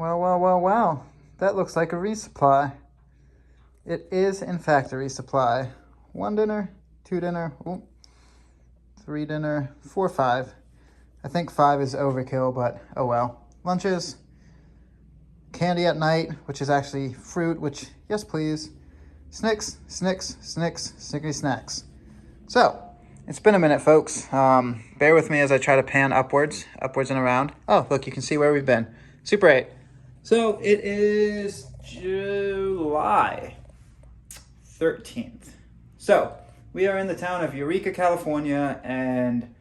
Well. That looks like a resupply. It is, in fact, a resupply. 1 dinner, 2 dinner, 3 dinner, 4, 5. I think 5 is overkill, but oh well. Lunches, candy at night, which is actually fruit, which, yes please. Snicks, snickety snacks. So, it's been a minute, folks. Bear with me as I try to pan upwards and around. Oh, look, you can see where we've been. Super 8. So, it is July 13th. So, we are in the town of Eureka, California, and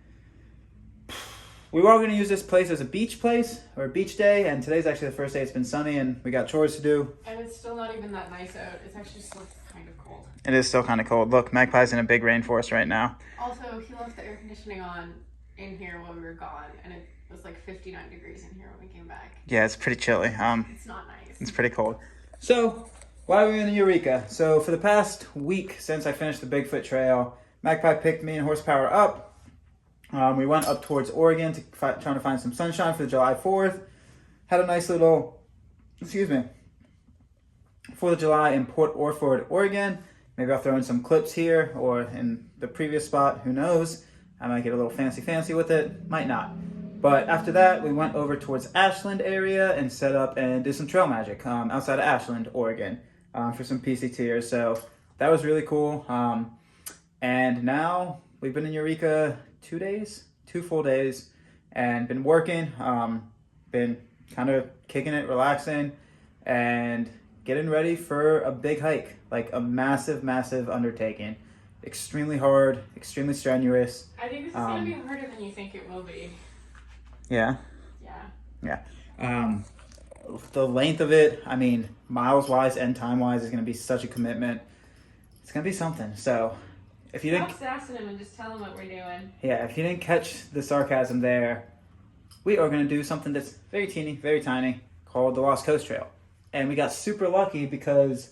we were all going to use this place as a beach place, or a beach day, and today's actually the first day it's been sunny, and we got chores to do. And it's still not even that nice out. It's actually still kind of cold. It is still kind of cold. Look, Magpie's in a big rainforest right now. Also, he left the air conditioning on in here while we were gone, and it was like 59 degrees in here when we came back. Yeah, it's pretty chilly. It's not nice. It's pretty cold. So, why are we in Eureka? So, for the past week since I finished the Bigfoot Trail, Magpie picked me and Horsepower up. We went up towards Oregon to trying to find some sunshine for the July 4th. Had a nice little, 4th of July in Port Orford, Oregon. Maybe I'll throw in some clips here or in the previous spot. Who knows? I might get a little fancy with it. Might not. But after that, we went over towards Ashland area and set up and did some trail magic outside of Ashland, Oregon for some PCTers. So that was really cool. And now we've been in Eureka 2 full days, and been working, been kind of kicking it, relaxing, and getting ready for a big hike, like a massive undertaking. Extremely hard, extremely strenuous. I think this is going to be harder than you think it will be. Yeah? Yeah. The length of it, I mean, miles-wise and time-wise, is going to be such a commitment. It's going to be something, so... If you didn't, stop sassing him and just tell him what we're doing. Yeah, if you didn't catch the sarcasm there, we are going to do something that's very teeny, very tiny, called the Lost Coast Trail. And we got super lucky because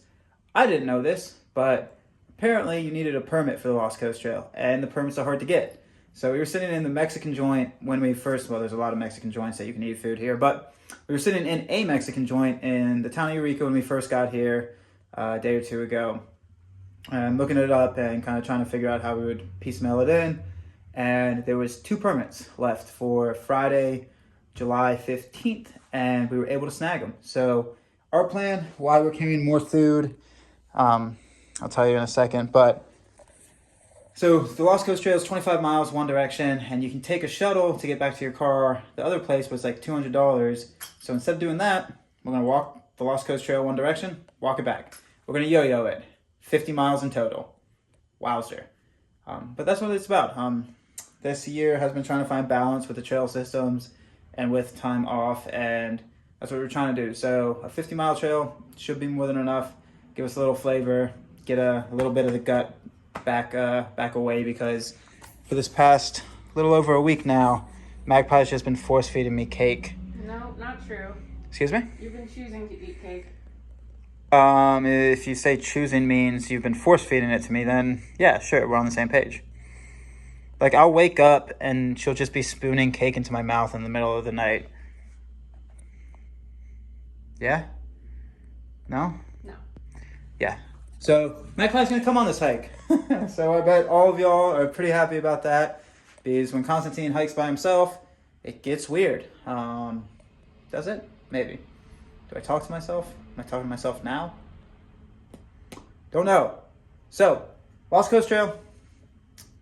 I didn't know this, but apparently you needed a permit for the Lost Coast Trail, and the permits are hard to get. So we were sitting in the Mexican joint when we first, well, there's a lot of Mexican joints that you can eat food here, but we were sitting in a Mexican joint in the town of Eureka when we first got here a day or two ago. And looking it up and kind of trying to figure out how we would piecemeal it in. And there was 2 permits left for Friday, July 15th, and we were able to snag them. So our plan, why we're carrying more food, I'll tell you in a second. But so the Lost Coast Trail is 25 miles one direction, and you can take a shuttle to get back to your car. The other place was like $200. So instead of doing that, we're going to walk the Lost Coast Trail one direction, walk it back. We're going to yo-yo it. 50 miles in total. Wowzer. But that's what it's about. This year has been trying to find balance with the trail systems and with time off, and that's what we're trying to do. So a 50-mile trail should be more than enough. Give us a little flavor, get a little bit of the gut back away, because for this past little over a week now, Magpie's just been force-feeding me cake. No, not true. Excuse me? You've been choosing to eat cake. If you say choosing means you've been force-feeding it to me, then yeah, sure, we're on the same page. Like, I'll wake up and she'll just be spooning cake into my mouth in the middle of the night. Yeah? No? No. Yeah. So, Magpie's gonna come on this hike. So I bet all of y'all are pretty happy about that, because when Constantine hikes by himself, it gets weird. Does it? Maybe. Do I talk to myself? Am I talking to myself now? Don't know. So, Lost Coast Trail.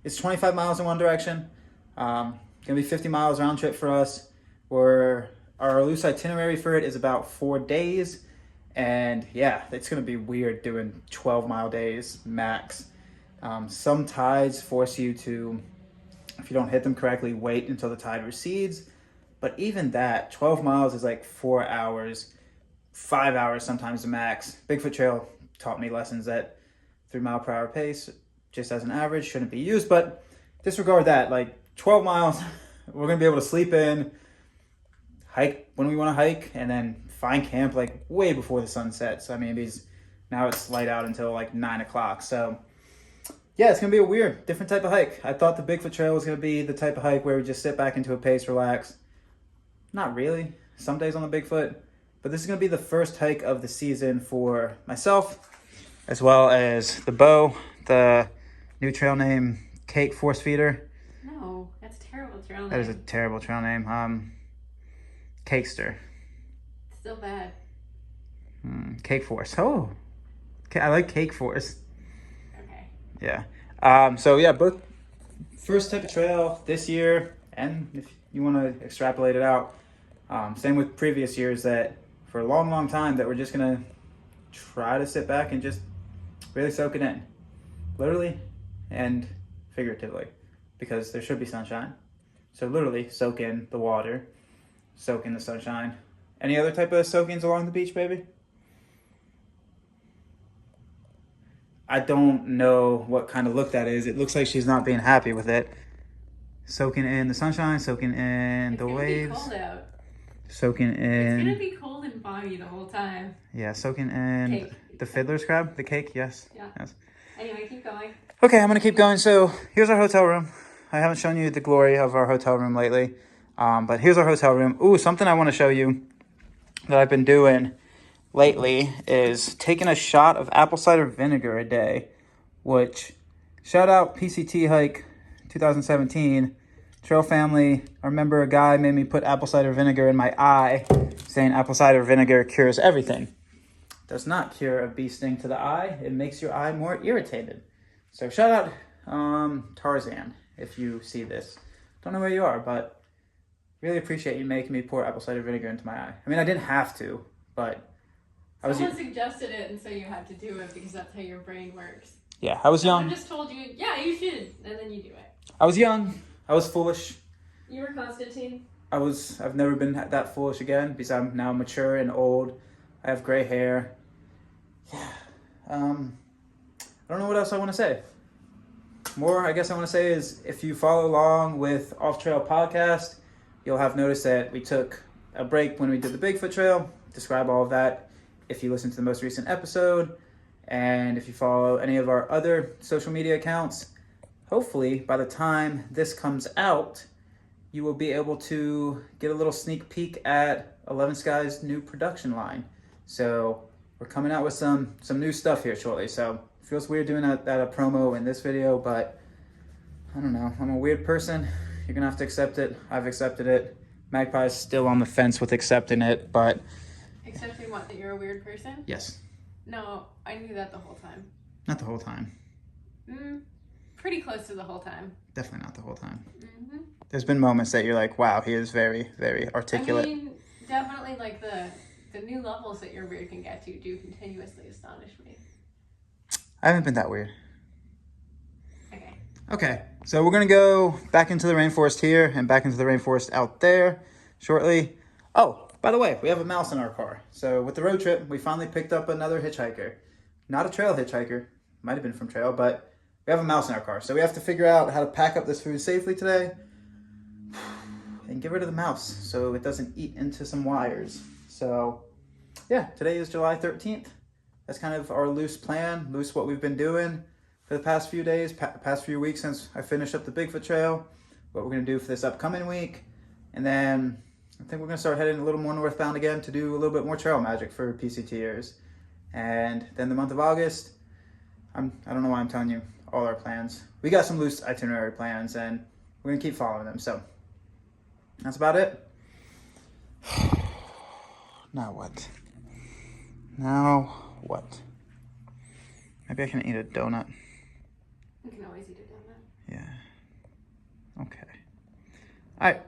It's 25 miles in one direction. Gonna be 50 miles round trip for us. Our loose itinerary for it is about 4 days. And yeah, it's gonna be weird doing 12-mile days max. Some tides force you to, if you don't hit them correctly, wait until the tide recedes. But even that, 12 miles is like 4 hours. 5 hours sometimes the max. Bigfoot Trail taught me lessons that 3 mile per hour pace, just as an average, shouldn't be used. But disregard that. Like 12 miles, we're going to be able to sleep in, hike when we want to hike, and then find camp like way before the sun sets. I mean, because now it's light out until like 9 o'clock. So yeah, it's going to be a weird, different type of hike. I thought the Bigfoot Trail was going to be the type of hike where we just sit back into a pace, relax. Not really. Some days on the Bigfoot. But this is going to be the first hike of the season for myself, as well as the Beau, the new trail name, Cake Force Feeder. No, that's a terrible trail name. That is a terrible trail name. Cakester. Still bad. Cake Force. Oh, I like Cake Force. Okay. Yeah. So yeah, both first type of trail this year, and if you want to extrapolate it out, same with previous years, that for a long, long time that we're just gonna try to sit back and just really soak it in, literally and figuratively, because there should be sunshine. So literally soak in the water, soak in the sunshine. Any other type of soakings along the beach, baby? I don't know what kind of look that is. It looks like she's not being happy with it. Soaking in the sunshine, soaking in the waves. It's gonna be cold out. Soaking in. It's gonna be cold and foggy the whole time. Yeah, soaking in Cake. the fiddler's crab, the cake, yes. Yeah. Yes. Anyway, keep going. Okay, I'm gonna keep going. So here's our hotel room. I haven't shown you the glory of our hotel room lately, but here's our hotel room. Ooh, something I want to show you that I've been doing lately is taking a shot of apple cider vinegar a day, which, shout out PCT hike 2017, trail family. I remember a guy made me put apple cider vinegar in my eye, saying apple cider vinegar cures everything. Does not cure a bee sting to the eye. It makes your eye more irritated. So shout out Tarzan, if you see this. Don't know where you are, but really appreciate you making me pour apple cider vinegar into my eye. I mean, I didn't have to, but Someone suggested it, and so you had to do it because that's how your brain works. Yeah, I was young. Someone just told you, yeah, you should, and then you do it. I was young. I was foolish. You were Constantine. I've never been that foolish again, because I'm now mature and old. I have gray hair. Yeah. I don't know what else I want to say. More, I guess I want to say is, if you follow along with Off Trail Podcast, you'll have noticed that we took a break when we did the Bigfoot Trail. Describe all of that if you listen to the most recent episode. And if you follow any of our other social media accounts, hopefully by the time this comes out, you will be able to get a little sneak peek at 11 Sky's new production line. So we're coming out with some new stuff here shortly. So it feels weird doing a promo in this video, but I don't know. I'm a weird person. You're gonna have to accept it. I've accepted it. Magpie's still on the fence with accepting it, but... Accepting what, that you're a weird person? Yes. No, I knew that the whole time. Not the whole time. Pretty close to the whole time. Definitely not the whole time. Mm-hmm. There's been moments that you're like, wow, he is very, very articulate. I mean, definitely like the new levels that your weird can get to do continuously astonish me. I haven't been that weird. Okay. Okay, so we're gonna go back into the rainforest here and back into the rainforest out there shortly. Oh, by the way, we have a mouse in our car. So with the road trip, we finally picked up another hitchhiker. Not a trail hitchhiker, might have been from trail, but we have a mouse in our car. So we have to figure out how to pack up this food safely today and get rid of the mouse so it doesn't eat into some wires. So yeah, today is July 13th. That's kind of our loose plan, loose what we've been doing for the past few days, past few weeks since I finished up the Bigfoot Trail, what we're gonna do for this upcoming week. And then I think we're gonna start heading a little more northbound again to do a little bit more trail magic for PCTers. And then the month of August, I don't know why I'm telling you all our plans. We got some loose itinerary plans and we're gonna keep following them. So that's about it. Now what? Now what? Maybe I can eat a donut. You can always eat a donut. Yeah. Okay. All right.